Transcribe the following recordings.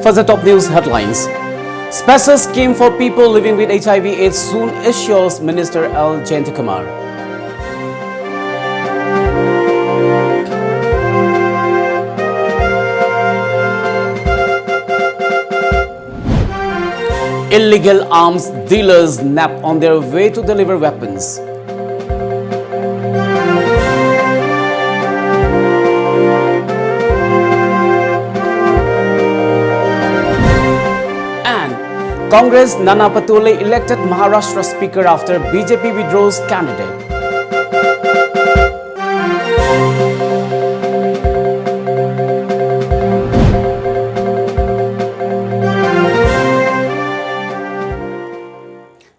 First, the top news headlines. Special scheme for people living with HIV/AIDS soon assures Minister L. Jayantikumar. Illegal arms dealers nap on their way to deliver weapons. Congress Nana Patole elected Maharashtra Speaker after BJP withdraws candidate.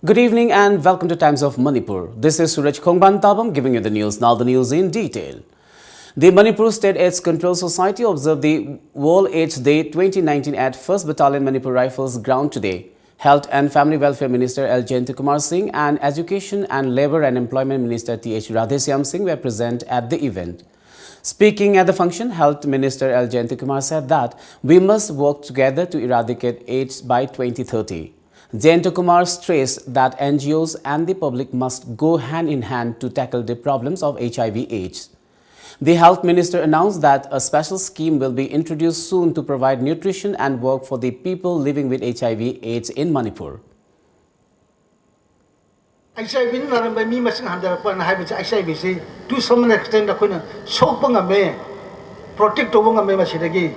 Good evening and welcome to Times of Manipur. This is SURAJ giving you the news. Now the news in detail. The Manipur State AIDS Control Society observed the World AIDS Day 2019 at 1st Battalion Manipur Rifles ground today. Health and Family Welfare Minister L. Jayantikumar Singh and Education and Labour and Employment Minister T.H. Radheshyam Singh were present at the event. Speaking at the function, Health Minister L. Jayantikumar said that we must work together to eradicate AIDS by 2030. Jayantikumar stressed that NGOs and the public must go hand in hand to tackle the problems of HIV/AIDS. The Health Minister announced that a special scheme will be introduced soon to provide nutrition and work for the people living with HIV/AIDS in Manipur. HIV mi masing handar pa na HIV HIV si to some extent akuna sok pa ngame protect to ngame masidagi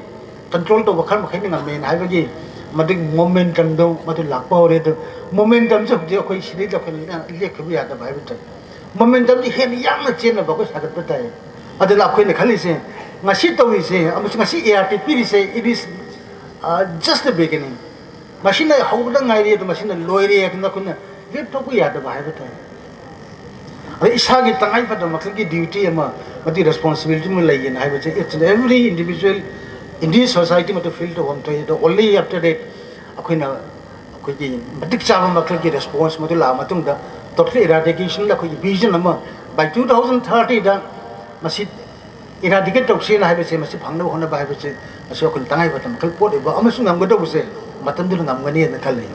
control to bakhan makhai ngame na haibagi madig momentum do matu lakpa ore to momentum jab je koi sidi da koi lekhabi ya da bai bit momentum ji hen yam na chen na ba ko sagat patai adela koi ne khali se ngasi to wi se amus ngasi ART piri se it is just the beginning machine how da ngai re to machine loire ya na kun le to ku ya da bai bit ai isa gi tangai pa da makhl gi duty ama mati responsibility mu lai yen hai ba che it's every individual in this society matu feel to hom to only after that akoina akoi gi matik chama makhl gi response matu la matung da total eradication la koi vision ama by 2030 da masih eradicate to se na hai se masih phangna hona ba hai se aso kun tangai batam kal pot ba amasung ngam godo se matam dul ngam ngani na khalai.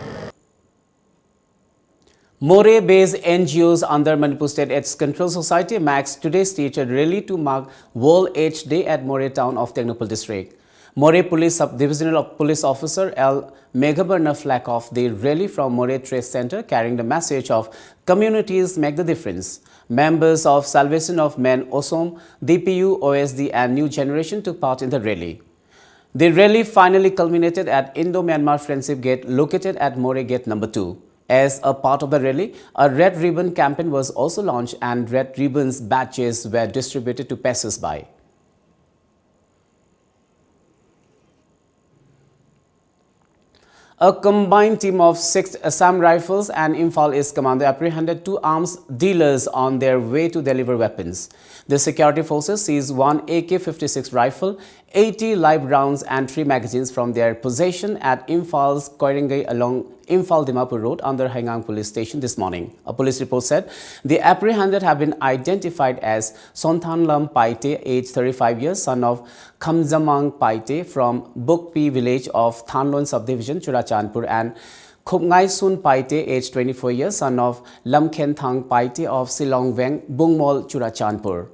More-based NGOs under Manipur State AIDS Control Society MAX today staged a rally to mark World AIDS Day at More town of Technopal district. More Police Sub-Divisional Police Officer L. Meghabarna flagged off the rally from More Trade Center carrying the message of communities make the difference. Members of Salvation of Men OSOM, DPU, OSD and New Generation took part in the rally. The rally finally culminated at Indo-Myanmar Friendship Gate located at More Gate number 2. As a part of the rally, a Red Ribbon campaign was also launched and Red Ribbons badges were distributed to passers-by. A combined team of 6 Assam Rifles and Imphal East Commando apprehended 2 arms dealers on their way to deliver weapons. The security forces seized 1 AK-56 rifle, 80 live rounds and 3 magazines from their possession at Imphal's Koirangai along Imphal-Dimapur Road under Haingang Police Station this morning. A police report said the apprehended have been identified as Sonthanlam Paite, age 35 years, son of Khamjamang Paite from Bukpi village of Thanlon subdivision, Churachandpur, and Khopngai Sun Paite, age 24 years, son of Lamkhenthang Paite of Silongveng, Bungmol, Churachandpur.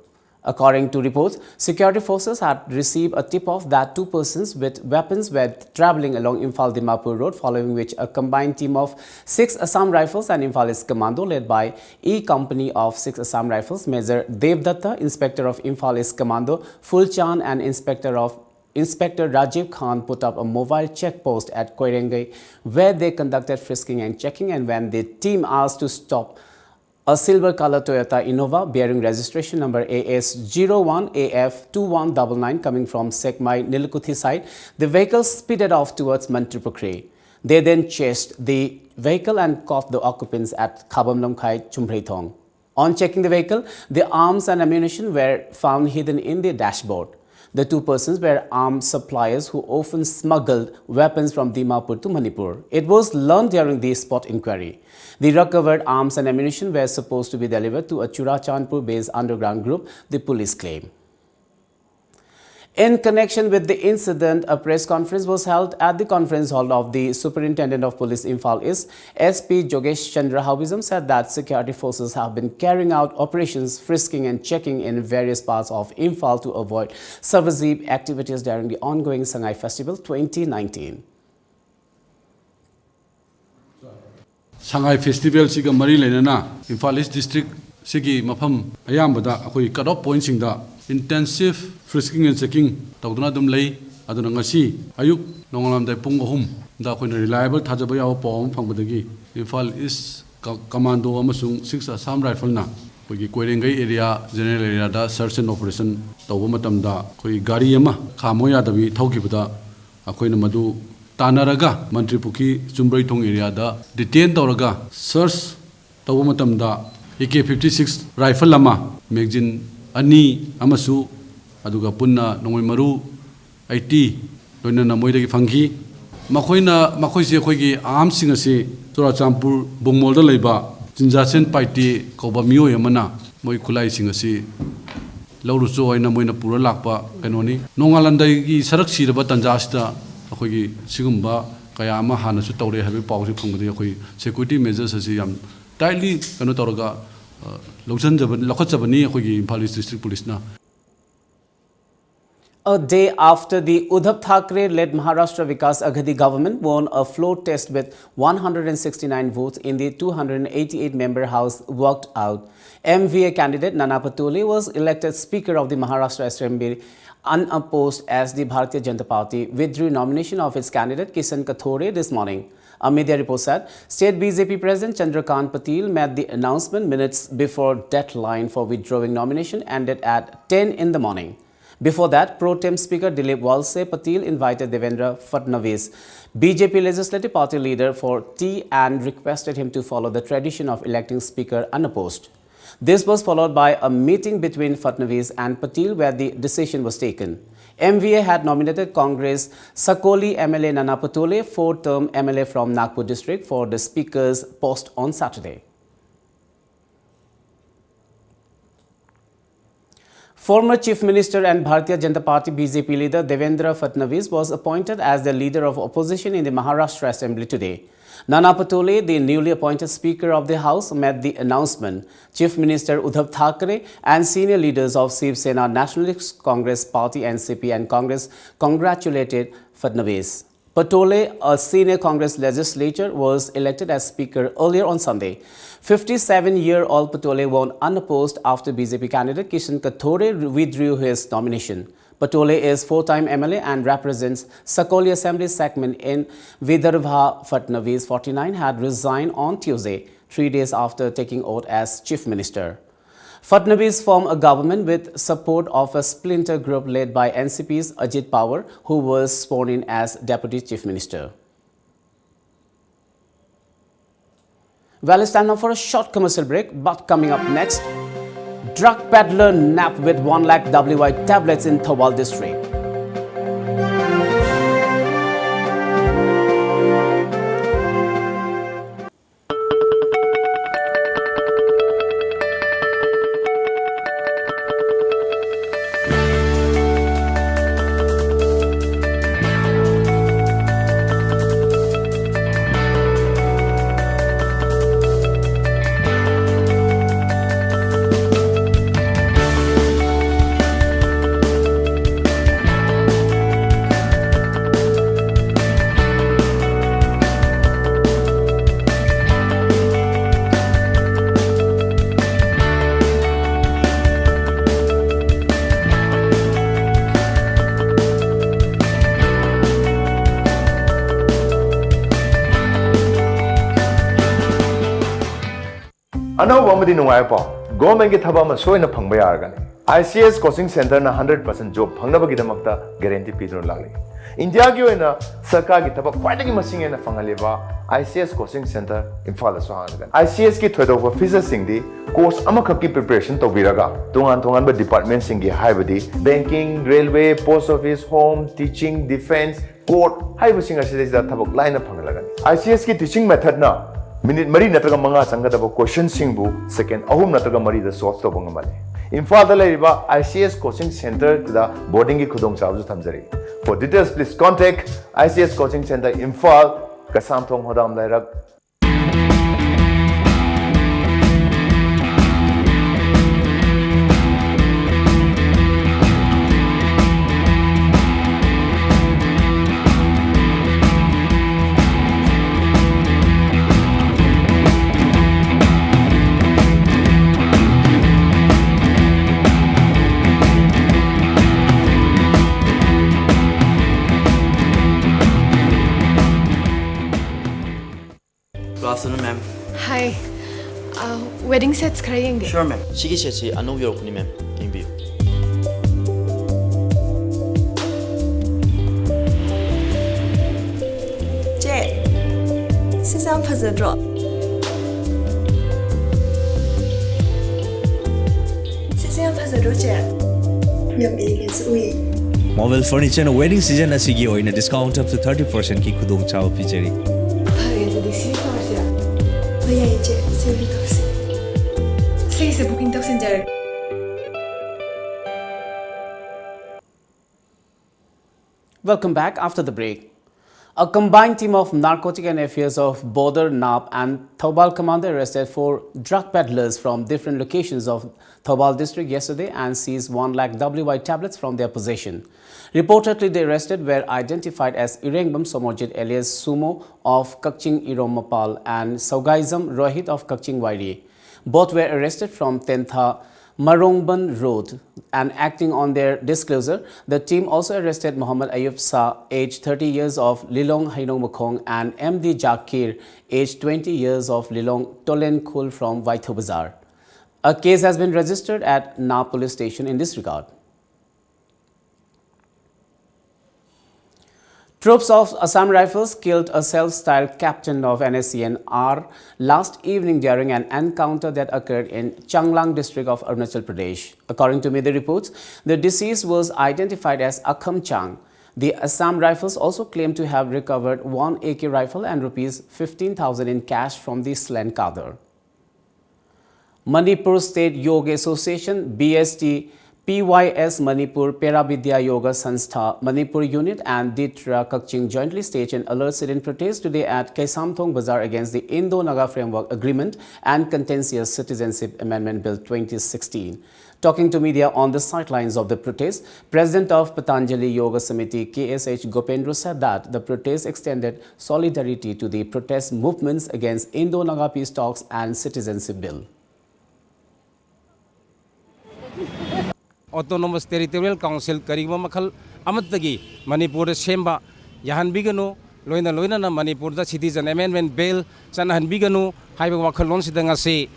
According to reports, security forces had received a tip-off that 2 persons with weapons were travelling along Imphal-Dimapur Road, following which a combined team of 6 Assam Rifles and Imphal East Commando led by E Company of 6 Assam Rifles, Major Devdatta, Inspector of Imphal East Commando, Fulchan and Inspector Rajiv Khan put up a mobile check post at Koirangai where they conducted frisking and checking, and when the team asked to stop a silver color Toyota Innova bearing registration number AS01AF2199 coming from Sekmai Nilukuthi side, the vehicle speeded off towards Manipuri. They then chased the vehicle and caught the occupants at Khabamlongkhai, Chumbrethong. On checking the vehicle, the arms and ammunition were found hidden in the dashboard. The 2 persons were arms suppliers who often smuggled weapons from Dimapur to Manipur. It was learned during the spot inquiry. The recovered arms and ammunition were supposed to be delivered to a Churachandpur-based underground group, the police claim. In connection with the incident, a press conference was held at the conference hall of the Superintendent of Police Imphal East, SP Jogesh Chandra Hawizam, said that security forces have been carrying out operations, frisking and checking in various parts of Imphal to avoid subversive activities during the ongoing Sangai Festival 2019. Sangai Festival siga mari lenana Imphal East District sigi mafam ayambada akoi cut-off point singda intensive frisking and checking tawduna dum lei aduna ngasi ayuk nongalam dai pung ahum da khoi reliable thajaba yaw pawm phangbadagi Imphal East commando amasung 6 Assam rifle na khoi gi Koirengai area general area da search and operation tawba matam da khoi gari ama khamoya dabi thawkibada akoi na madu Tanaraga, Manipuri, Chumbroi Thong area da detain tawraga search tawba matam da AK-56 rifle lama magazine ani amasu aduga punna nongoi maru 80 loina na moida gi phanghi makhoi khoi gi arm sing ase Churachampur Bungmol da leiba Jinjasen Paiti koba mio yamana moi khulai sing ase lauru cho oina moina pura lakpa kanoni nongalandai gi sarak siraba tanjasta akhoi sigumba kaya ama hana su tawre habe pawsi phangdi akhoi security measures ase yam tightly kanu tawraga Imphal East District Police na. A day after the Uddhav Thackeray-led Maharashtra Vikas Aghadi government won a floor test with 169 votes in the 288-member House worked out, MVA candidate Nana Patole was elected Speaker of the Maharashtra Assembly unopposed as the Bharatiya Janata Party withdrew nomination of its candidate Kishan Kathore this morning. A media report said State BJP President Chandrakant Patil made the announcement minutes before deadline for withdrawing nomination ended at 10 in the morning. Before that, Pro Tem Speaker Dilip Walse Patil invited Devendra Fadnavis, BJP Legislative Party leader, for tea and requested him to follow the tradition of electing Speaker unopposed. This was followed by a meeting between Fadnavis and Patil where the decision was taken. MVA had nominated Congress Sakoli MLA Nana Patole, 4-term MLA from Nagpur district, for the Speaker's post on Saturday. Former Chief Minister and Bharatiya Janata Party BJP leader Devendra Fadnavis was appointed as the leader of opposition in the Maharashtra Assembly today. Nana Patole, the newly appointed Speaker of the House, made the announcement. Chief Minister Uddhav Thackeray and senior leaders of Shiv Sena, Nationalist Congress Party NCP and Congress congratulated Fadnavis. Patole, a senior Congress legislator, was elected as Speaker earlier on Sunday. 57-year-old Patole won unopposed after BJP candidate Kishan Kathore withdrew his nomination. Patole is 4-time MLA and represents Sakoli Assembly segment in Vidarbha. Fadnavis, 49, had resigned on Tuesday, 3 days after taking oath as Chief Minister. Fadnavis formed a government with support of a splinter group led by NCP's Ajit Pawar, who was sworn in as Deputy Chief Minister. Well, it's time now for a short commercial break, but coming up next, drug peddler nabbed with 1 lakh WY tablets in Thawal district. Another one nungai pa government ki thaba ma soina phangba yargani ICS coaching center na 100% job phangnaba gi damakta guarantee pidron lagli India ki oina sarkar ki thaba khwaida gi masing ena phangaleba ICS coaching center Imphal so hanagan ICS ki thoidokwa officer sing di course amakhak ki preparation tobiraga tongan ba department sing gi haibadi banking railway post office home teaching defense court haibu sing asida da thabak line phangalagani ICS ki teaching method na minute mari nataga manga changadaba question singbu second ahum nataga mari da solve to bangamale Imphal da leiriba ICS coaching center da boarding ki khudong chawju thamjari. For details please contact ICS coaching center Imphal Kasamthong Hodam Lairak. Good afternoon, ma'am. Hi. Wedding sets karayengi. Sure, ma'am. Sige, sige. Anong yorok ni ma'am? Kimbi. Che, sisan fazadro. Sisan fazadro che. Yam ilis ui. Mobile furniture na wedding season asigi oina discount up to 30% ki khudong chaw pijari. Phare the siri tawsira. Bhaiya che, siri tawsi. Sei se booking tak senjar. Welcome back after the break. A combined team of narcotic and affairs of Border, NAP and Thoubal Commando arrested 4 drug peddlers from different locations of Thoubal district yesterday and seized 1 lakh WY tablets from their possession. Reportedly, the arrested were identified as Irengbam Somorjit alias Sumo of Kakching Iromapal and Saugaizam Rohit of Kakching Wairi. Both were arrested from Tentha Marongban Road, and acting on their disclosure, the team also arrested Muhammad Ayub Sa, aged 30 years of Lilong Hainong Mokong, and MD Jakir, aged 20 years of Lilong Tolen Khul from Vaitho Bazar. A case has been registered at Na police station in this regard. Troops of Assam Rifles killed a self-styled captain of NSCN-R last evening during an encounter that occurred in Changlang district of Arunachal Pradesh. According to media reports, the deceased was identified as Akham Chang. The Assam Rifles also claimed to have recovered 1 AK rifle and rupees 15,000 in cash from the slain cadre. Manipur State Yoga Association BST PYS Manipur Peravidya Yoga Sanstha Manipur Unit and Ditra Kakching jointly staged an alert sit-in protest today at Kaisamthong Bazar against the Indo-Naga Framework Agreement and Contentious Citizenship Amendment Bill 2016. Talking to media on the sidelines of the protest, President of Patanjali Yoga Samiti KSH Gopendra said that the protest extended solidarity to the protest movements against Indo-Naga peace talks and Citizenship Bill. Autonomous Territorial Council Kariba Makal Amatagi, Manipur Shemba, Yahan Biganu, Loina Loina Manipur Citizen Amendment Bill, Sanahan Biganu, Haiba Wakalon Sidangasi,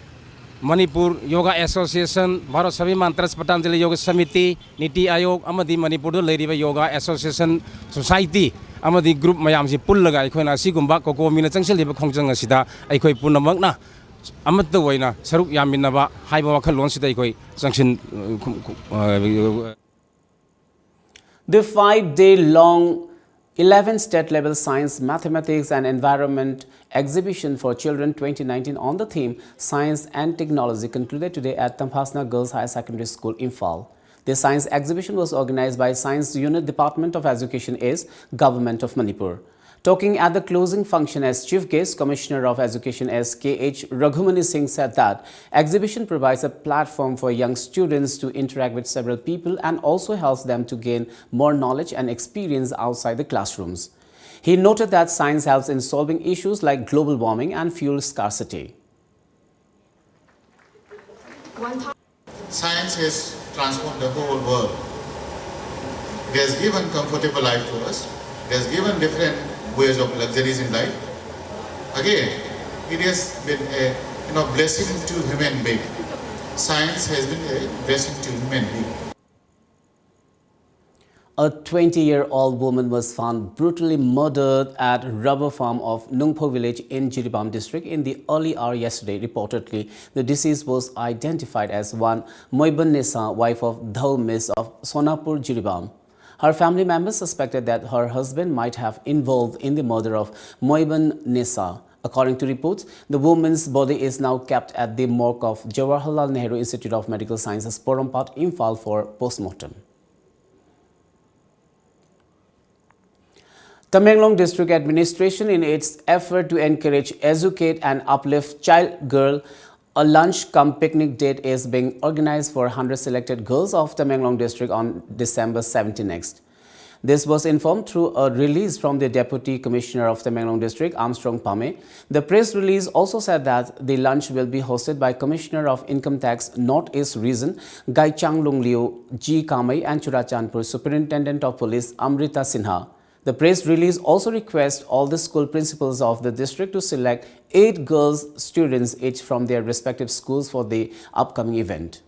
Manipur Yoga Association, Bharat Saviman Trust Patanjali Yoga Samiti, Niti Ayog, Amadi Manipur Lady Yoga Association Society, Amadi Group Mayamsi Pullaga, Ikona Sigumba, Koko Mina Changshel Kongjanga Sida, Ikoi Punamagna. The The 5-day-long 11th state-level Science, Mathematics and Environment exhibition for children 2019 on the theme Science and Technology concluded today at Tampasna Girls Higher Secondary School, Imphal. The science exhibition was organized by Science Unit Department of Education is Government of Manipur. Talking at the closing function as chief guest, Commissioner of Education S. K.H. Raghumani Singh said that exhibition provides a platform for young students to interact with several people and also helps them to gain more knowledge and experience outside the classrooms. He noted that science helps in solving issues like global warming and fuel scarcity. Science has transformed the whole world. It has given comfortable life to us. It has given different ways of luxuries in life. Again, it has been a blessing to human being. Science has been a blessing to human being. A 20-year-old woman was found brutally murdered at rubber farm of Nungpo village in Jiribam district in the early hour yesterday. Reportedly, the deceased was identified as one Moiban Nisa, wife of Dhau Miss of Sonapur, Jiribam. Her family members suspected that her husband might have involved in the murder of Moiban Nisa. According to reports, the woman's body is now kept at the morgue of Jawaharlal Nehru Institute of Medical Sciences, Porompat, Imphal for postmortem. Tamenglong District Administration, in its effort to encourage, educate and uplift child girl, a lunch cum picnic date is being organized for 100 selected girls of Tamenglong District on December 17 next. This was informed through a release from the Deputy Commissioner of Tamenglong District, Armstrong Pame. The press release also said that the lunch will be hosted by Commissioner of Income Tax North-East Region, Gai Changlong Liu, G. Kamai and Churachandpur Superintendent of Police, Amrita Sinha. The press release also requests all the school principals of the district to select 8 girls students each from their respective schools for the upcoming event.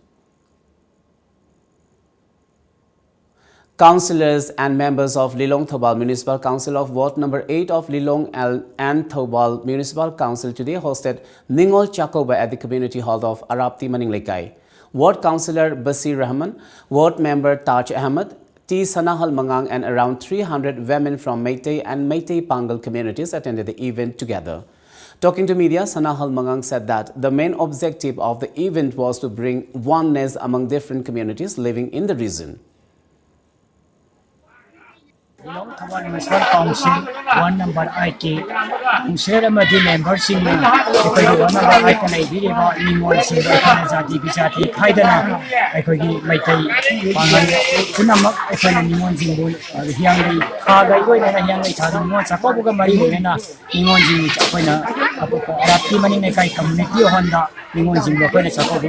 Councillors and members of Lilong Thobal Municipal Council of Ward number 8 of Lilong and Thobal Municipal Council today hosted Ningol Chakoba at the community hall of Arapti Maninglekai. Ward Councillor Basir Rahman, Ward Member Taj Ahmed, T. Sanahal Mangang and around 300 women from Meitei and Meitei Pangal communities attended the event together. Talking to media, Sanahal Mangang said that the main objective of the event was to bring oneness among different communities living in the region. Lilong Thobal Municipal Council, one number IT, Councillor Amadi member Singh, one number I can idea about Ningol Singh, Zati Bijati, Kaidana, Ekoi, Maitai, Punamak, Ningol Zingul, Hiang, Kaga, and Yang Tadamon, Sakobuga Marina, Ningol Zing, Arati Manikai community, Honda, Ningol Zing, Sakobu.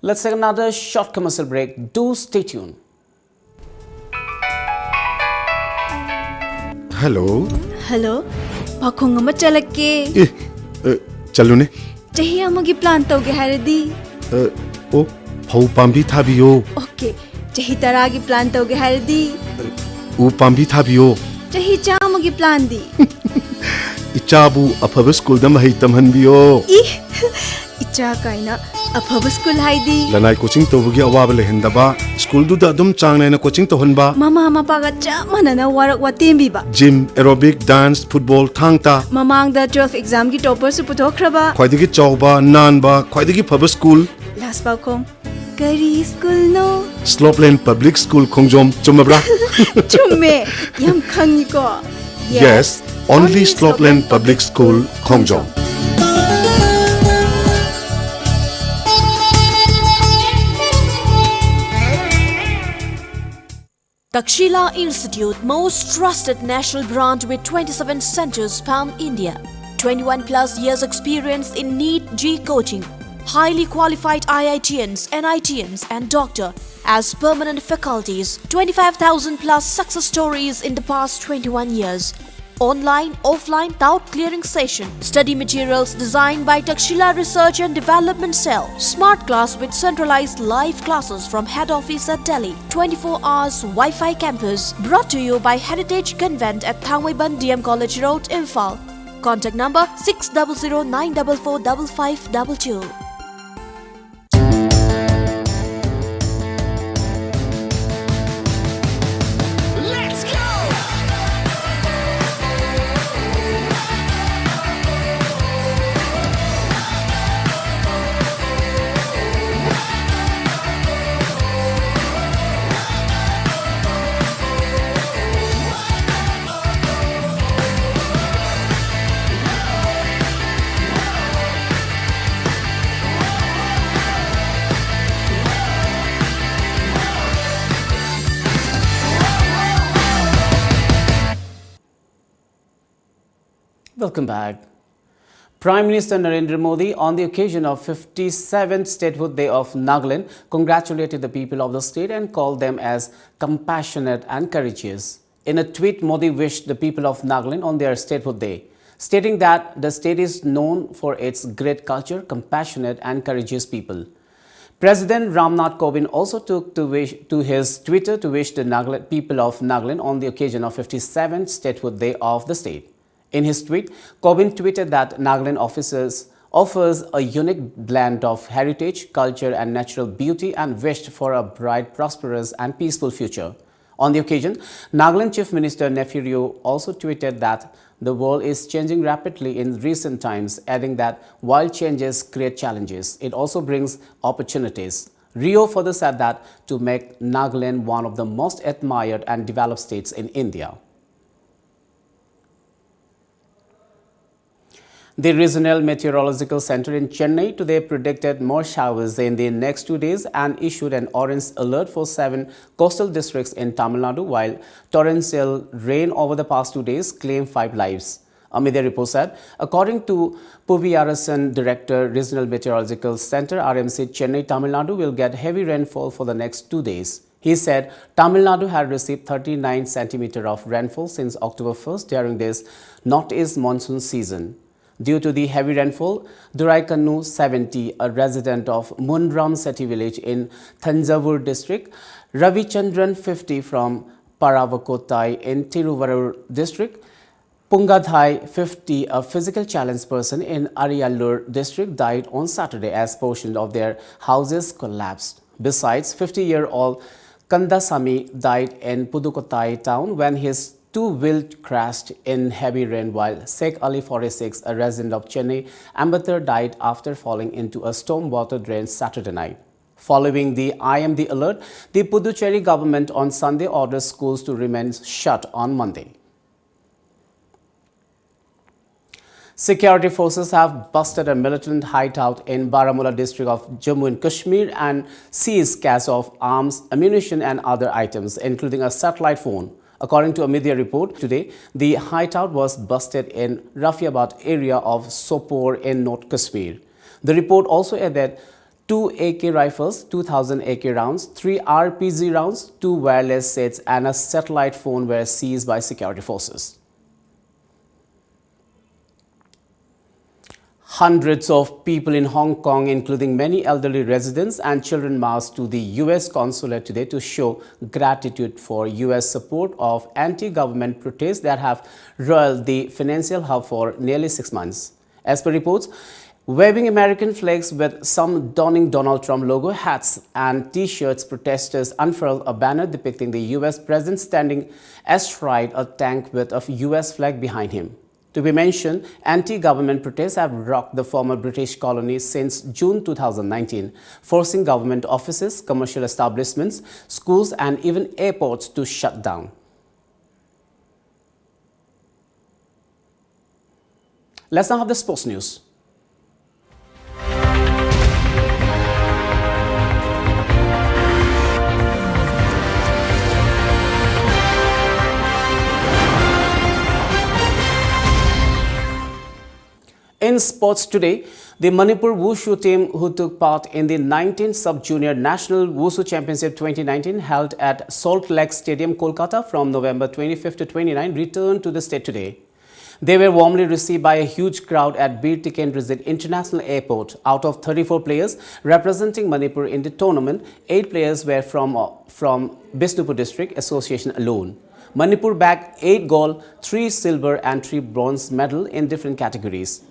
Let's take another short commercial break. Do stay tuned. Hello. Hello. Pakong ama chalake. Chalune. Chahi amagi plan tauge haradi. Oh, phau pambi thabiyo. Okay. Chahi taragi plan tauge haradi. U pambi thabiyo. Chahi chamagi plan di. Ichabu afaba school da mahai tamhanbiyo. Icha kaina afaba school haidi. Lanai coaching tobugi awaba lehendaba. School du da dum changnai na coaching tohanba. Mama mapaga chamana na warak watembi ba. Gym, aerobic, dance, football, thangta. Mamang da 12 exam ki topper su putokraba. Khwaidagi chawba, nanba, khwaidagi phaba school. Last balkong. Kari school no. Slopeland Public School Khongjom chumabra. Chumme yam khangi ko. Yes, only Slopeland Public School Khongjom. Takshila Institute, most trusted national brand with 27 centers pan-India. 21 plus years experience in NEET G coaching. Highly qualified IITians, NITians and doctor as permanent faculties. 25,000 plus success stories in the past 21 years. Online, offline, doubt clearing session. Study materials designed by Takshila Research and Development Cell. Smart class with centralized live classes from head office at Delhi. 24 hours Wi-Fi campus. Brought to you by Heritage Convent at Thangwaiban DM College Road, Imphal. Contact number 600 944 5522. Welcome back. Prime Minister Narendra Modi, on the occasion of 57th Statehood Day of Nagaland, congratulated the people of the state and called them as compassionate and courageous. In a tweet, Modi wished the people of Nagaland on their Statehood Day, stating that the state is known for its great culture, compassionate and courageous people. President Ramnath Kovind also took to his Twitter to wish the people of Nagaland on the occasion of 57th Statehood Day of the state. In his tweet, Kovind tweeted that Nagaland offers a unique blend of heritage, culture and natural beauty and wished for a bright, prosperous and peaceful future. On the occasion, Nagaland Chief Minister Nefiu also tweeted that The world is changing rapidly in recent times, adding that while changes create challenges, it also brings opportunities. Rio further said that to make Nagaland one of the most admired and developed states in India. The Regional Meteorological Center in Chennai today predicted more showers in the next 2 days and issued an orange alert for 7 coastal districts in Tamil Nadu, while torrential rain over the past 2 days claimed 5 lives. A media report said, according to Puviyarasan Director, Regional Meteorological Center, RMC Chennai, Tamil Nadu will get heavy rainfall for the next 2 days. He said Tamil Nadu had received 39 centimeters of rainfall since October 1st during this northeast monsoon season. Due to the heavy rainfall, Duraikannu 70, a resident of Mundram Seti village in Thanjavur district, Ravichandran 50 from Paravakottai in Tiruvarur district, Pungadhai 50, a physical challenged person in Ariyallur district, died on Saturday as portions of their houses collapsed. Besides, 50-year-old Kandasamy died in Pudukottai town when his two-wheel crashed in heavy rain, while Sheikh Ali 46, a resident of Chennai, Ambattur, died after falling into a stormwater drain Saturday night. Following the IMD alert, the Puducherry government on Sunday ordered schools to remain shut on Monday. Security forces have busted a militant hideout in Baramulla district of Jammu and Kashmir and seized cache of arms, ammunition and other items, including a satellite phone. According to a media report today, the hideout was busted in Rafiabad area of Sopore in North Kashmir. The report also added 2 AK rifles, 2,000 AK rounds, 3 RPG rounds, 2 wireless sets and a satellite phone were seized by security forces. Hundreds of people in Hong Kong, including many elderly residents and children, marched to the U.S. consulate today to show gratitude for U.S. support of anti-government protests that have roiled the financial hub for nearly 6 months. As per reports, waving American flags with some donning Donald Trump logo hats and T-shirts, protesters unfurled a banner depicting the U.S. president standing astride a tank with a U.S. flag behind him. To be mentioned, anti-government protests have rocked the former British colony since June 2019, forcing government offices, commercial establishments, schools and even airports to shut down. Let's now have the sports news. In sports today, the Manipur Wushu team, who took part in the 19th Sub-Junior National Wushu Championship 2019 held at Salt Lake Stadium, Kolkata from November 25 to 29, returned to the state today. They were warmly received by a huge crowd at Bir Tikendrajit International Airport. Out of 34 players representing Manipur in the tournament, 8 players were from Bishnupur District Association alone. Manipur bagged 8 gold, 3 silver and 3 bronze medals in different categories.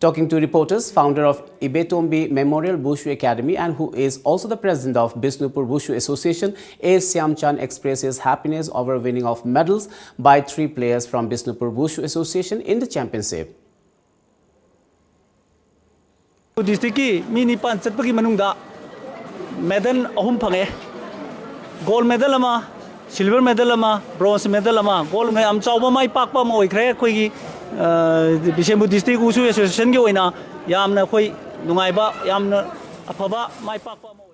Talking to reporters, founder of Ibetombi Memorial Wushu Academy and who is also the president of Bishnupur Wushu Association, A. Siamchan expressed his happiness over winning of medals by 3 players from Bishnupur Wushu Association in the championship. District ki mini pan chatpagi manungda medal ahum phange, gold medal ama, silver medal ama, bronze medal ama, gold ngai am chawba mai pakpa ma oikhre khoi gi Bishenbu District Wushu Association ki oina yamna khoi nungaiba yamna afaba mai pakpa ma.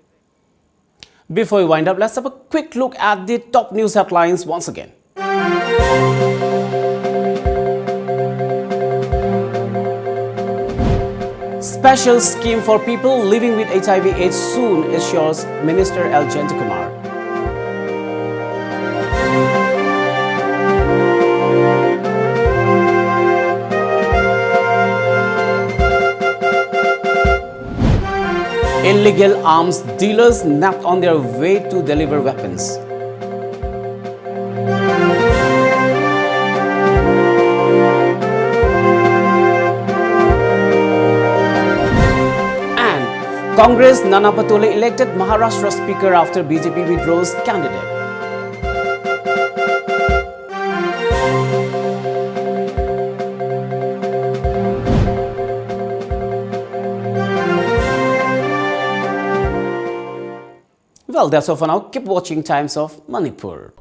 Before we wind up, let's have a quick look at the top news headlines once again. Special scheme for people living with HIV/AIDS soon, assures Minister L. Jayantkumar. Illegal arms dealers napped on their way to deliver weapons. And Congress Nana Patole elected Maharashtra Speaker after BJP withdraws candidate. Well, that's all for now. Keep watching Times of Manipur.